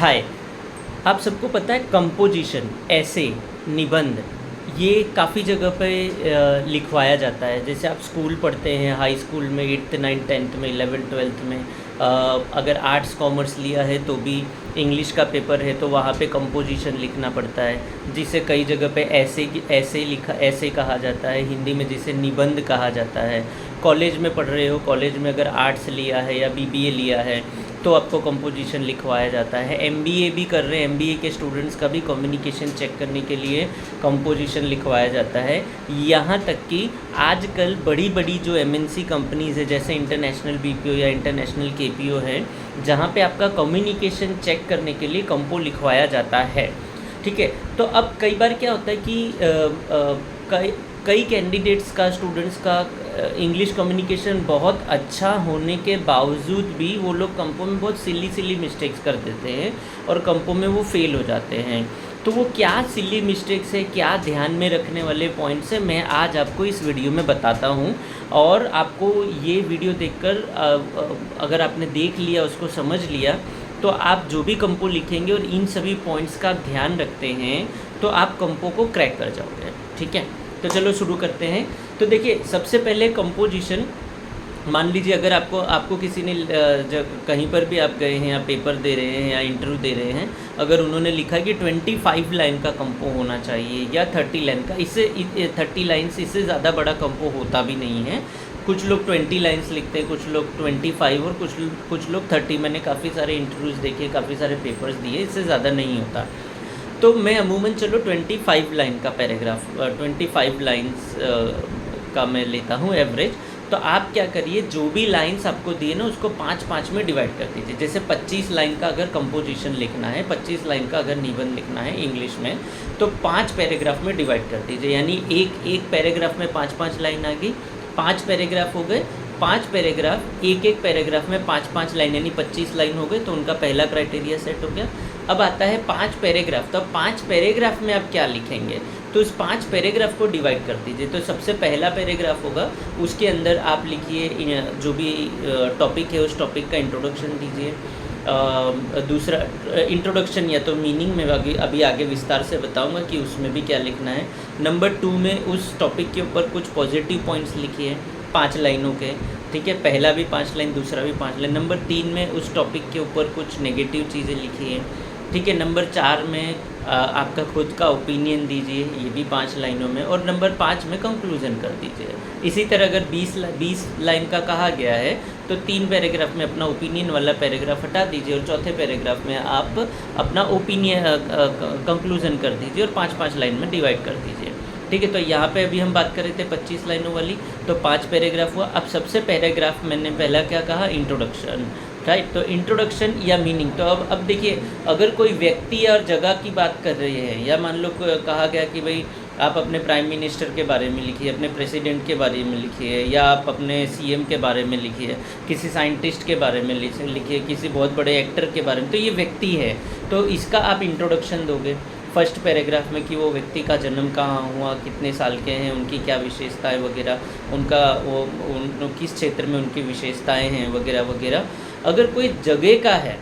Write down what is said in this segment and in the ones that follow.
हाय। आप सबको पता है कंपोजिशन, ऐसे, निबंध, ये काफ़ी जगह पे लिखवाया जाता है। जैसे आप स्कूल पढ़ते हैं, हाई स्कूल में 8th 9th 10th में 11th 12th में, अगर आर्ट्स कॉमर्स लिया है तो भी इंग्लिश का पेपर है तो वहाँ पे कंपोजिशन लिखना पड़ता है, जिसे कई जगह पे ऐसे कहा जाता है, हिंदी में जिसे निबंध कहा जाता है। कॉलेज में पढ़ रहे हो, कॉलेज में अगर आर्ट्स लिया है या बीबीए लिया है तो आपको कंपोजिशन लिखवाया जाता है। एमबीए भी कर रहे हैं, एमबीए के स्टूडेंट्स का भी कम्युनिकेशन चेक करने के लिए कंपोजिशन लिखवाया जाता है। यहाँ तक कि आजकल बड़ी बड़ी जो एमएनसी कंपनीज़ है, जैसे इंटरनेशनल बीपीओ या इंटरनेशनल केपीओ है, जहाँ पे आपका कम्युनिकेशन चेक करने के लिए कंपो लिखवाया जाता है। ठीक है, तो अब कई बार क्या होता है कि कई कैंडिडेट्स का, स्टूडेंट्स का इंग्लिश कम्युनिकेशन बहुत अच्छा होने के बावजूद भी वो लोग कंपो में बहुत सिली मिस्टेक्स कर देते हैं और कंपो में वो फेल हो जाते हैं। तो वो क्या सिली मिस्टेक्स है, क्या ध्यान में रखने वाले पॉइंट्स है, मैं आज आपको इस वीडियो में बताता हूँ। और आपको ये वीडियो देखकर अगर आपने देख लिया, उसको समझ लिया, तो आप जो भी कंपो लिखेंगे और इन सभी पॉइंट्स का ध्यान रखते हैं तो आप कंपो को क्रैक कर जाओगे। ठीक है, तो चलो शुरू करते हैं। तो देखिए, सबसे पहले कंपोजिशन, मान लीजिए अगर आपको किसी ने कहीं पर भी आप गए हैं या पेपर दे रहे हैं या इंटरव्यू दे रहे हैं, अगर उन्होंने लिखा कि 25 लाइन का कंपो होना चाहिए या 30 लाइन का, इससे 30 लाइन्स इससे ज़्यादा बड़ा कंपो होता भी नहीं है। कुछ लोग 20 लाइन्स लिखते हैं, कुछ लोग 25 और कुछ लोग 30। मैंने काफ़ी सारे इंटरव्यूज़ देखे, काफ़ी सारे पेपर्स दिए, इससे ज़्यादा नहीं होता। तो मैं अमूमन चलो 25 लाइन का पैराग्राफ, 25 लाइन्स का मैं लेता हूँ एवरेज। तो आप क्या करिए, जो भी लाइन्स आपको दिए ना उसको 5-5 में डिवाइड कर दीजिए। जैसे 25 लाइन का अगर कंपोजिशन लिखना है, 25 लाइन का अगर निबंध लिखना है इंग्लिश में, तो 5 पैराग्राफ में डिवाइड कर दीजिए। यानी एक पैराग्राफ में 5-5 लाइन आ गई, 5 पैराग्राफ हो गए, 5 पैराग्राफ, एक पैराग्राफ में 5-5 लाइन, यानी 25 लाइन हो गए। तो उनका पहला क्राइटेरिया सेट हो गया। अब आता है 5 पैराग्राफ। तो 5 पैराग्राफ में आप क्या लिखेंगे, तो इस 5 पैराग्राफ को डिवाइड कर दीजिए। तो सबसे पहला पैराग्राफ होगा, उसके अंदर आप लिखिए जो भी टॉपिक है उस टॉपिक का इंट्रोडक्शन दीजिए। दूसरा इंट्रोडक्शन या तो मीनिंग में अभी आगे विस्तार से बताऊंगा कि उसमें भी क्या लिखना है। नंबर 2 में उस टॉपिक के ऊपर कुछ पॉजिटिव पॉइंट्स लिखिए 5 लाइनों के। ठीक है, पहला भी 5 लाइन, दूसरा भी 5 लाइन। नंबर 3 में उस टॉपिक के ऊपर कुछ नेगेटिव चीज़ें लिखिए। ठीक है, नंबर 4 में आपका खुद का ओपिनियन दीजिए, ये भी 5 लाइनों में। और नंबर 5 में कंक्लूज़न कर दीजिए। इसी तरह अगर 20 लाइन का कहा गया है तो 3 पैराग्राफ में अपना ओपिनियन वाला पैराग्राफ हटा दीजिए और चौथे पैराग्राफ में आप अपना ओपिनियन कंक्लूज़न कर दीजिए और 5-5 लाइन में डिवाइड कर दीजिए। ठीक है, तो यहाँ पे अभी हम बात कर रहे थे 25 लाइनों वाली, तो 5 पैराग्राफ हुआ। अब सबसे पैराग्राफ मैंने पहला क्या कहा, इंट्रोडक्शन, राइट। तो इंट्रोडक्शन या मीनिंग, तो अब देखिए, अगर कोई व्यक्ति और जगह की बात कर रहे हैं, या मान लो कहा गया कि भाई आप अपने प्राइम मिनिस्टर के बारे में लिखिए, अपने प्रेसिडेंट के बारे में लिखिए, या आप अपने सीएम के बारे में लिखिए, किसी साइंटिस्ट के बारे में लिखिए, किसी बहुत बड़े एक्टर के बारे में, तो ये व्यक्ति है, तो इसका आप इंट्रोडक्शन दोगे फर्स्ट पैराग्राफ में कि वो व्यक्ति का जन्म कहाँ हुआ, कितने साल के हैं, उनकी क्या विशेषताएं वगैरह, उनका किस क्षेत्र में उनकी विशेषताएं हैं वगैरह वगैरह। अगर कोई जगह का है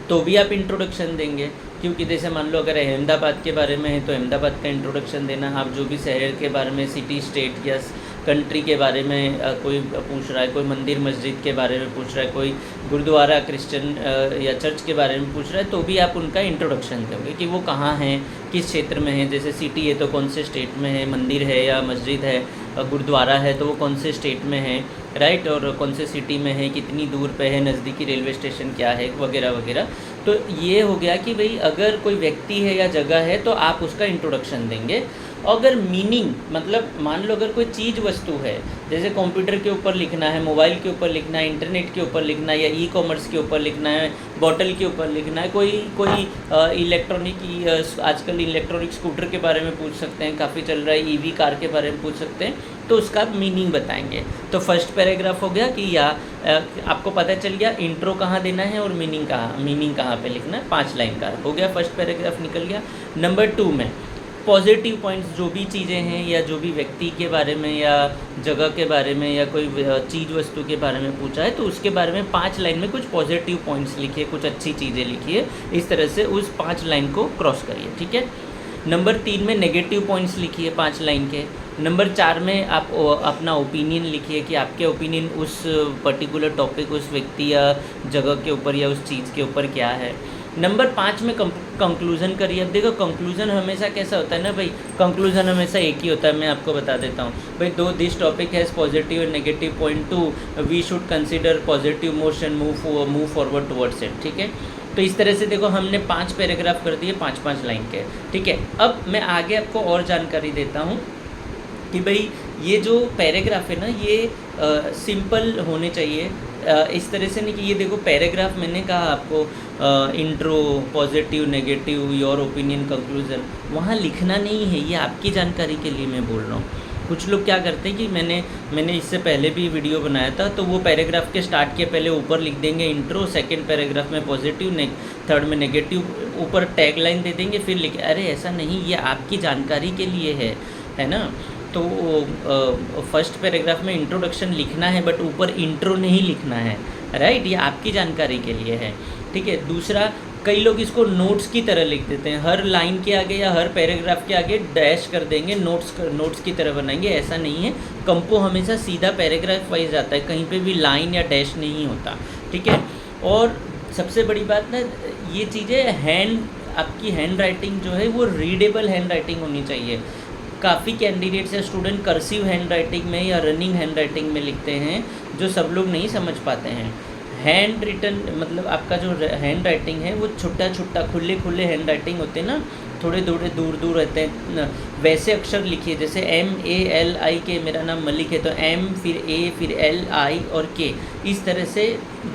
तो भी आप इंट्रोडक्शन देंगे, क्योंकि जैसे मान लो अगर अहमदाबाद के बारे में है तो अहमदाबाद का इंट्रोडक्शन देना। आप जो भी शहर के बारे में, सिटी, स्टेट या कंट्री के बारे में कोई पूछ रहा है, कोई मंदिर मस्जिद के बारे में पूछ रहा है, कोई गुरुद्वारा क्रिश्चियन या चर्च के बारे में पूछ रहा है, तो भी आप उनका इंट्रोडक्शन दोगे कि वो कहाँ हैं, किस क्षेत्र में है। जैसे सिटी है तो कौन से स्टेट में है, मंदिर है या मस्जिद है, गुरुद्वारा है तो वो कौन से स्टेट में है, राइट, और कौन से सिटी में है, कितनी दूर पे है, नज़दीकी रेलवे स्टेशन क्या है वगैरह वगैरह। तो ये हो गया कि भाई अगर कोई व्यक्ति है या जगह है तो आप उसका इंट्रोडक्शन देंगे। अगर मीनिंग, मतलब मान लो अगर कोई चीज़ वस्तु है, जैसे कंप्यूटर के ऊपर लिखना है, मोबाइल के ऊपर लिखना है, इंटरनेट के ऊपर लिखना है, या ई कॉमर्स के ऊपर लिखना है, बॉटल के ऊपर लिखना है, कोई इलेक्ट्रॉनिक, आजकल इलेक्ट्रॉनिक स्कूटर के बारे में पूछ सकते हैं, काफ़ी चल रहा है, ईवी कार के बारे में पूछ सकते हैं, तो उसका मीनिंग बताएंगे। तो फर्स्ट पैराग्राफ हो गया कि आपको पता चल गया इंट्रो कहाँ देना है और मीनिंग कहाँ पे लिखना है, 5 लाइन का हो गया, फर्स्ट पैराग्राफ निकल गया। नंबर 2 में पॉजिटिव पॉइंट्स जो भी चीज़ें हैं या जो भी व्यक्ति के बारे में या जगह के बारे में या कोई चीज़ वस्तु के बारे में पूछा है तो उसके बारे में 5 लाइन में कुछ पॉजिटिव पॉइंट्स लिखिए, कुछ अच्छी चीज़ें लिखिए। इस तरह से उस 5 लाइन को क्रॉस करिए, ठीक है। नंबर 3 में नेगेटिव पॉइंट्स लिखिए 5 लाइन के। नंबर 4 में आप अपना ओपिनियन लिखिए कि आपके ओपिनियन उस पर्टिकुलर टॉपिक, उस व्यक्ति या जगह के ऊपर या उस चीज़ के ऊपर क्या है। नंबर 5 में कंक्लूज़न करिए। अब देखो कंक्लूज़न हमेशा कैसा होता है ना भाई, कंक्लूज़न हमेशा एक ही होता है। मैं आपको बता देता हूँ भाई, this topic has positive and negative point too, we should consider positive motion, move forward towards it, ठीक है। तो इस तरह से देखो हमने 5 पैराग्राफ कर दिए 5-5 लाइन के, ठीक है। अब मैं आगे आपको और जानकारी देता हूँ कि भाई ये जो पैराग्राफ है ना ये सिंपल होने चाहिए। इस तरह से नहीं कि ये देखो पैराग्राफ मैंने कहा आपको intro, positive, negative, your opinion, conclusion, वहाँ लिखना नहीं है। ये आपकी जानकारी के लिए मैं बोल रहा हूँ। कुछ लोग क्या करते हैं कि मैंने इससे पहले भी वीडियो बनाया था, तो वो पैराग्राफ के स्टार्ट के पहले ऊपर लिख देंगे इंट्रो, सेकंड पैराग्राफ में पॉजिटिव, थर्ड में नेगेटिव, ऊपर टैग लाइन दे देंगे, फिर लिखे। अरे ऐसा नहीं, ये आपकी जानकारी के लिए है ना। तो फर्स्ट पैराग्राफ में इंट्रोडक्शन लिखना है बट ऊपर इंट्रो नहीं लिखना है, राइट। ये आपकी जानकारी के लिए है, ठीक है। दूसरा, कई लोग इसको नोट्स की तरह लिख देते हैं, हर लाइन के आगे या हर पैराग्राफ के आगे डैश कर देंगे, नोट्स की तरह बनाएंगे। ऐसा नहीं है, कंपो हमेशा सीधा पैराग्राफ वाइज आता है, कहीं पे भी लाइन या डैश नहीं होता, ठीक है। और सबसे बड़ी बात ना, ये चीज़ें आपकी हैंड राइटिंग जो है वो रीडेबल हैंड राइटिंग होनी चाहिए। काफ़ी कैंडिडेट्स या स्टूडेंट कर्सिव हैंड राइटिंग में या रनिंग हैंड राइटिंग में लिखते हैं, जो सब लोग नहीं समझ पाते हैं। हैंड रिटन मतलब आपका जो हैंड राइटिंग है वो छोटा खुले हैंड राइटिंग होते हैं ना, थोड़े दूर रहते हैं, वैसे अक्षर लिखिए। जैसे MALIK, मेरा नाम मलिक है, तो M फिर A फिर LI और K, इस तरह से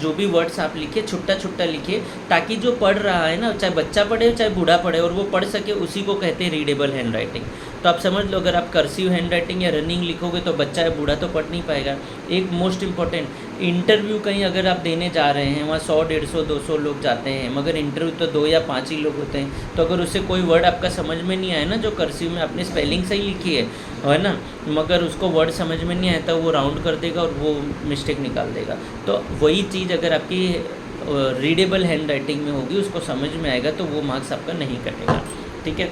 जो भी वर्ड्स आप लिखिए छोटा लिखिए, ताकि जो पढ़ रहा है ना, चाहे बच्चा पढ़े चाहे बूढ़ा पढ़े, और वो पढ़ सके, उसी को कहते हैं रीडेबल हैंड राइटिंग। तो आप समझ लो, अगर आप कर्सिव हैंड राइटिंग या रनिंग लिखोगे तो बच्चा या बूढ़ा तो पढ़ नहीं पाएगा। एक मोस्ट इम्पॉर्टेंट, इंटरव्यू कहीं अगर आप देने जा रहे हैं, वहाँ 100, 150, 200 लोग जाते हैं, मगर इंटरव्यू तो 2 या 5 ही लोग होते हैं। तो अगर उससे कोई वर्ड आपका समझ में नहीं आया ना, जो कर्सिव में आपने स्पेलिंग सही लिखी है ना, मगर उसको वर्ड समझ में नहीं आया तो वो राउंड कर देगा और वो मिस्टेक निकाल देगा। तो वही चीज़ अगर आपकी रीडेबल हैंड राइटिंग में होगी, उसको समझ में आएगा, तो वो मार्क्स आपका नहीं कटेगा, ठीक है।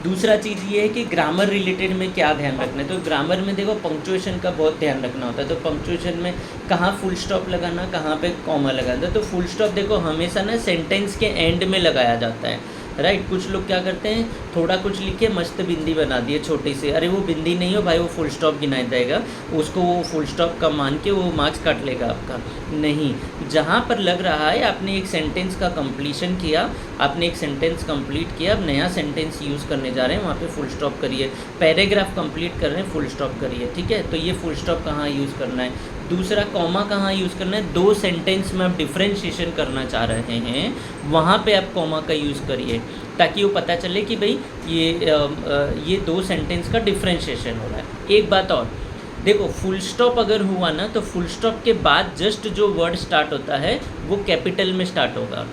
दूसरा चीज़ ये है कि ग्रामर रिलेटेड में क्या ध्यान रखना है। तो ग्रामर में देखो पंक्चुएशन का बहुत ध्यान रखना होता है। तो पंक्चुएशन में कहाँ फुल स्टॉप लगाना, कहाँ पे कॉमा लगाना। तो फुल स्टॉप देखो हमेशा ना सेंटेंस के एंड में लगाया जाता है, राइट। कुछ लोग क्या करते हैं, थोड़ा कुछ लिखे, मस्त बिंदी बना दिए छोटी सी। अरे वो बिंदी नहीं हो भाई, वो फुल स्टॉप गिनाया जाएगा, उसको वो फुल स्टॉप का मान के वो मार्क्स काट लेगा आपका। नहीं, जहाँ पर लग रहा है आपने एक सेंटेंस का कंप्लीशन किया, आपने एक सेंटेंस कंप्लीट किया, अब नया सेंटेंस यूज़ करने जा रहे हैं, वहाँ पे फुल स्टॉप करिए। पैराग्राफ कंप्लीट कर रहे हैं, फुल स्टॉप करिए, ठीक है। तो ये फुल स्टॉप कहाँ यूज़ करना है। दूसरा, कॉमा कहाँ यूज़ करना है। 2 सेंटेंस में आप डिफ्रेंशिएशन करना चाह रहे हैं, वहाँ पे आप कॉमा का यूज़ करिए, ताकि वो पता चले कि भाई ये 2 सेंटेंस का डिफ्रेंशिएशन हो रहा है। एक बात और देखो, फुल स्टॉप अगर हुआ ना, तो फुल स्टॉप के बाद जस्ट जो वर्ड स्टार्ट होता है वो कैपिटल में स्टार्ट होगा,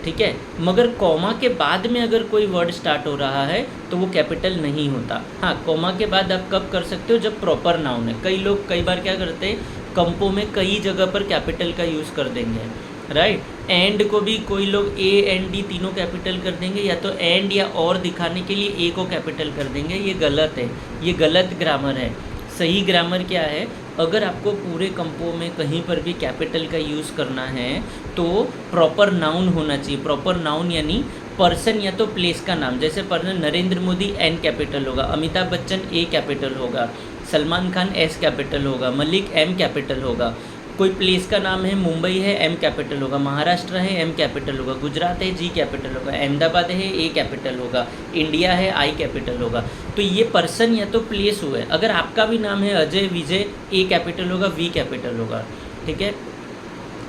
ठीक है। मगर कॉमा के बाद में अगर कोई वर्ड स्टार्ट हो रहा है तो वो कैपिटल नहीं होता। हाँ, कॉमा के बाद आप कब कर सकते हो, जब प्रॉपर नाउन है। कई लोग कई बार क्या करते हैं, कंपो में कई जगह पर कैपिटल का यूज़ कर देंगे, राइट। एंड को भी कोई लोग AND तीनों कैपिटल कर देंगे, या तो एंड या और दिखाने के लिए ए को कैपिटल कर देंगे। ये गलत है, ये गलत ग्रामर है। सही ग्रामर क्या है, अगर आपको पूरे कंपो में कहीं पर भी कैपिटल का यूज़ करना है तो प्रॉपर नाउन होना चाहिए। प्रॉपर नाउन यानी पर्सन या तो प्लेस का नाम। जैसे person Narendra Modi N capital होगा, अमिताभ बच्चन A कैपिटल होगा, सलमान खान S कैपिटल होगा, मलिक M कैपिटल होगा। कोई प्लेस का नाम है, मुंबई है M कैपिटल होगा, महाराष्ट्र है M कैपिटल होगा, गुजरात है G कैपिटल होगा, अहमदाबाद है A कैपिटल होगा, इंडिया है I कैपिटल होगा। तो ये पर्सन या तो प्लेस हुए। अगर आपका भी नाम है अजय, विजय, A कैपिटल होगा, V कैपिटल होगा, ठीक है।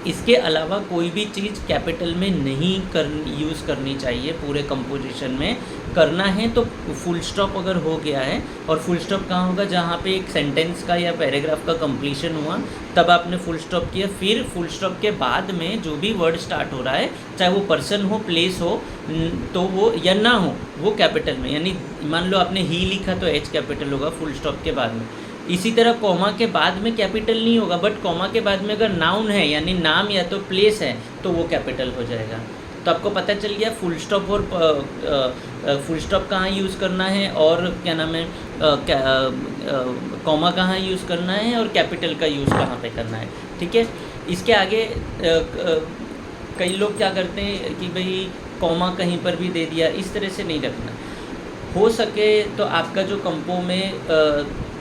इसके अलावा कोई भी चीज़ कैपिटल में नहीं यूज़ करनी चाहिए पूरे कंपोजिशन में। करना है तो फुल स्टॉप अगर हो गया है, और फुल स्टॉप कहाँ होगा, जहाँ पे एक सेंटेंस का या पैराग्राफ का कंप्लीशन हुआ तब आपने फुल स्टॉप किया। फिर फुल स्टॉप के बाद में जो भी वर्ड स्टार्ट हो रहा है, चाहे वो पर्सन हो, प्लेस हो, तो वो या ना हो, वो कैपिटल में। यानी मान लो आपने ही लिखा तो एच कैपिटल होगा फुल स्टॉप के बाद में। इसी तरह कॉमा के बाद में कैपिटल नहीं होगा, बट कॉमा के बाद में अगर नाउन है यानी नाम या तो प्लेस है तो वो कैपिटल हो जाएगा। तो आपको पता चल गया फुल स्टॉप और फुल स्टॉप कहाँ यूज़ करना है, और क्या नाम है, कॉमा कहाँ यूज़ करना है, और कैपिटल का यूज़ कहाँ पे करना है। ठीक है। इसके आगे कई लोग क्या करते हैं कि भाई कॉमा कहीं पर भी दे दिया, इस तरह से नहीं रखना। हो सके तो आपका जो कंपो में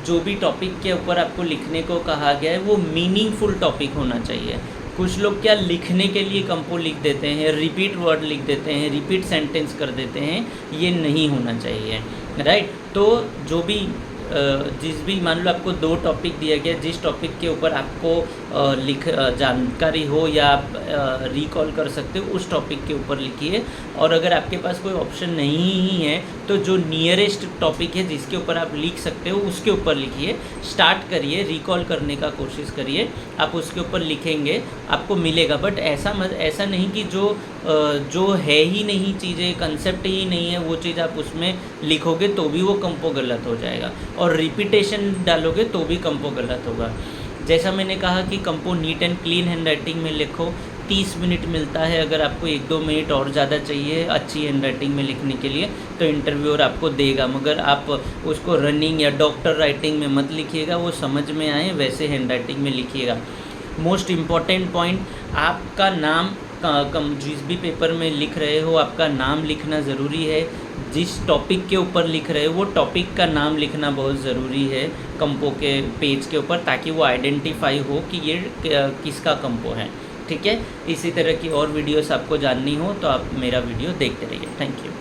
जो भी टॉपिक के ऊपर आपको लिखने को कहा गया है वो मीनिंगफुल टॉपिक होना चाहिए। कुछ लोग क्या लिखने के लिए कंपो लिख देते हैं, रिपीट वर्ड लिख देते हैं, रिपीट सेंटेंस कर देते हैं, ये नहीं होना चाहिए, राइट। तो जो भी जिस भी मान लो आपको 2 टॉपिक दिया गया, जिस टॉपिक के ऊपर आपको जानकारी हो या आप रिकॉल कर सकते हो उस टॉपिक के ऊपर लिखिए। और अगर आपके पास कोई ऑप्शन नहीं ही है तो जो नियरेस्ट टॉपिक है जिसके ऊपर आप लिख सकते हो उसके ऊपर लिखिए। स्टार्ट करिए, रिकॉल करने का कोशिश करिए, आप उसके ऊपर लिखेंगे आपको मिलेगा। बट ऐसा नहीं कि जो है ही नहीं, चीज़ें कंसेप्ट ही नहीं है, वो चीज़ आप उसमें लिखोगे तो भी वो कंपो गलत हो जाएगा, और रिपीटेशन डालोगे तो भी कंपो गलत होगा। जैसा मैंने कहा कि कंपो neat and clean handwriting में लिखो। 30 मिनट मिलता है, अगर आपको 1-2 मिनट और ज़्यादा चाहिए अच्छी हैंड राइटिंग में लिखने के लिए तो इंटरव्यूअर आपको देगा, मगर आप उसको रनिंग या डॉक्टर राइटिंग में मत लिखिएगा, वो समझ में आए वैसे हैंड राइटिंग में लिखिएगा। मोस्ट इम्पॉर्टेंट पॉइंट, आपका नाम जिस भी पेपर में लिख रहे हो आपका नाम लिखना ज़रूरी है। जिस टॉपिक के ऊपर लिख रहे हो वो टॉपिक का नाम लिखना बहुत ज़रूरी है कंपो के पेज के ऊपर, ताकि वो आइडेंटिफाई हो कि ये किसका कंपो है। ठीक है। इसी तरह की और वीडियोस आपको जाननी हो तो आप मेरा वीडियो देखते रहिए। Thank you.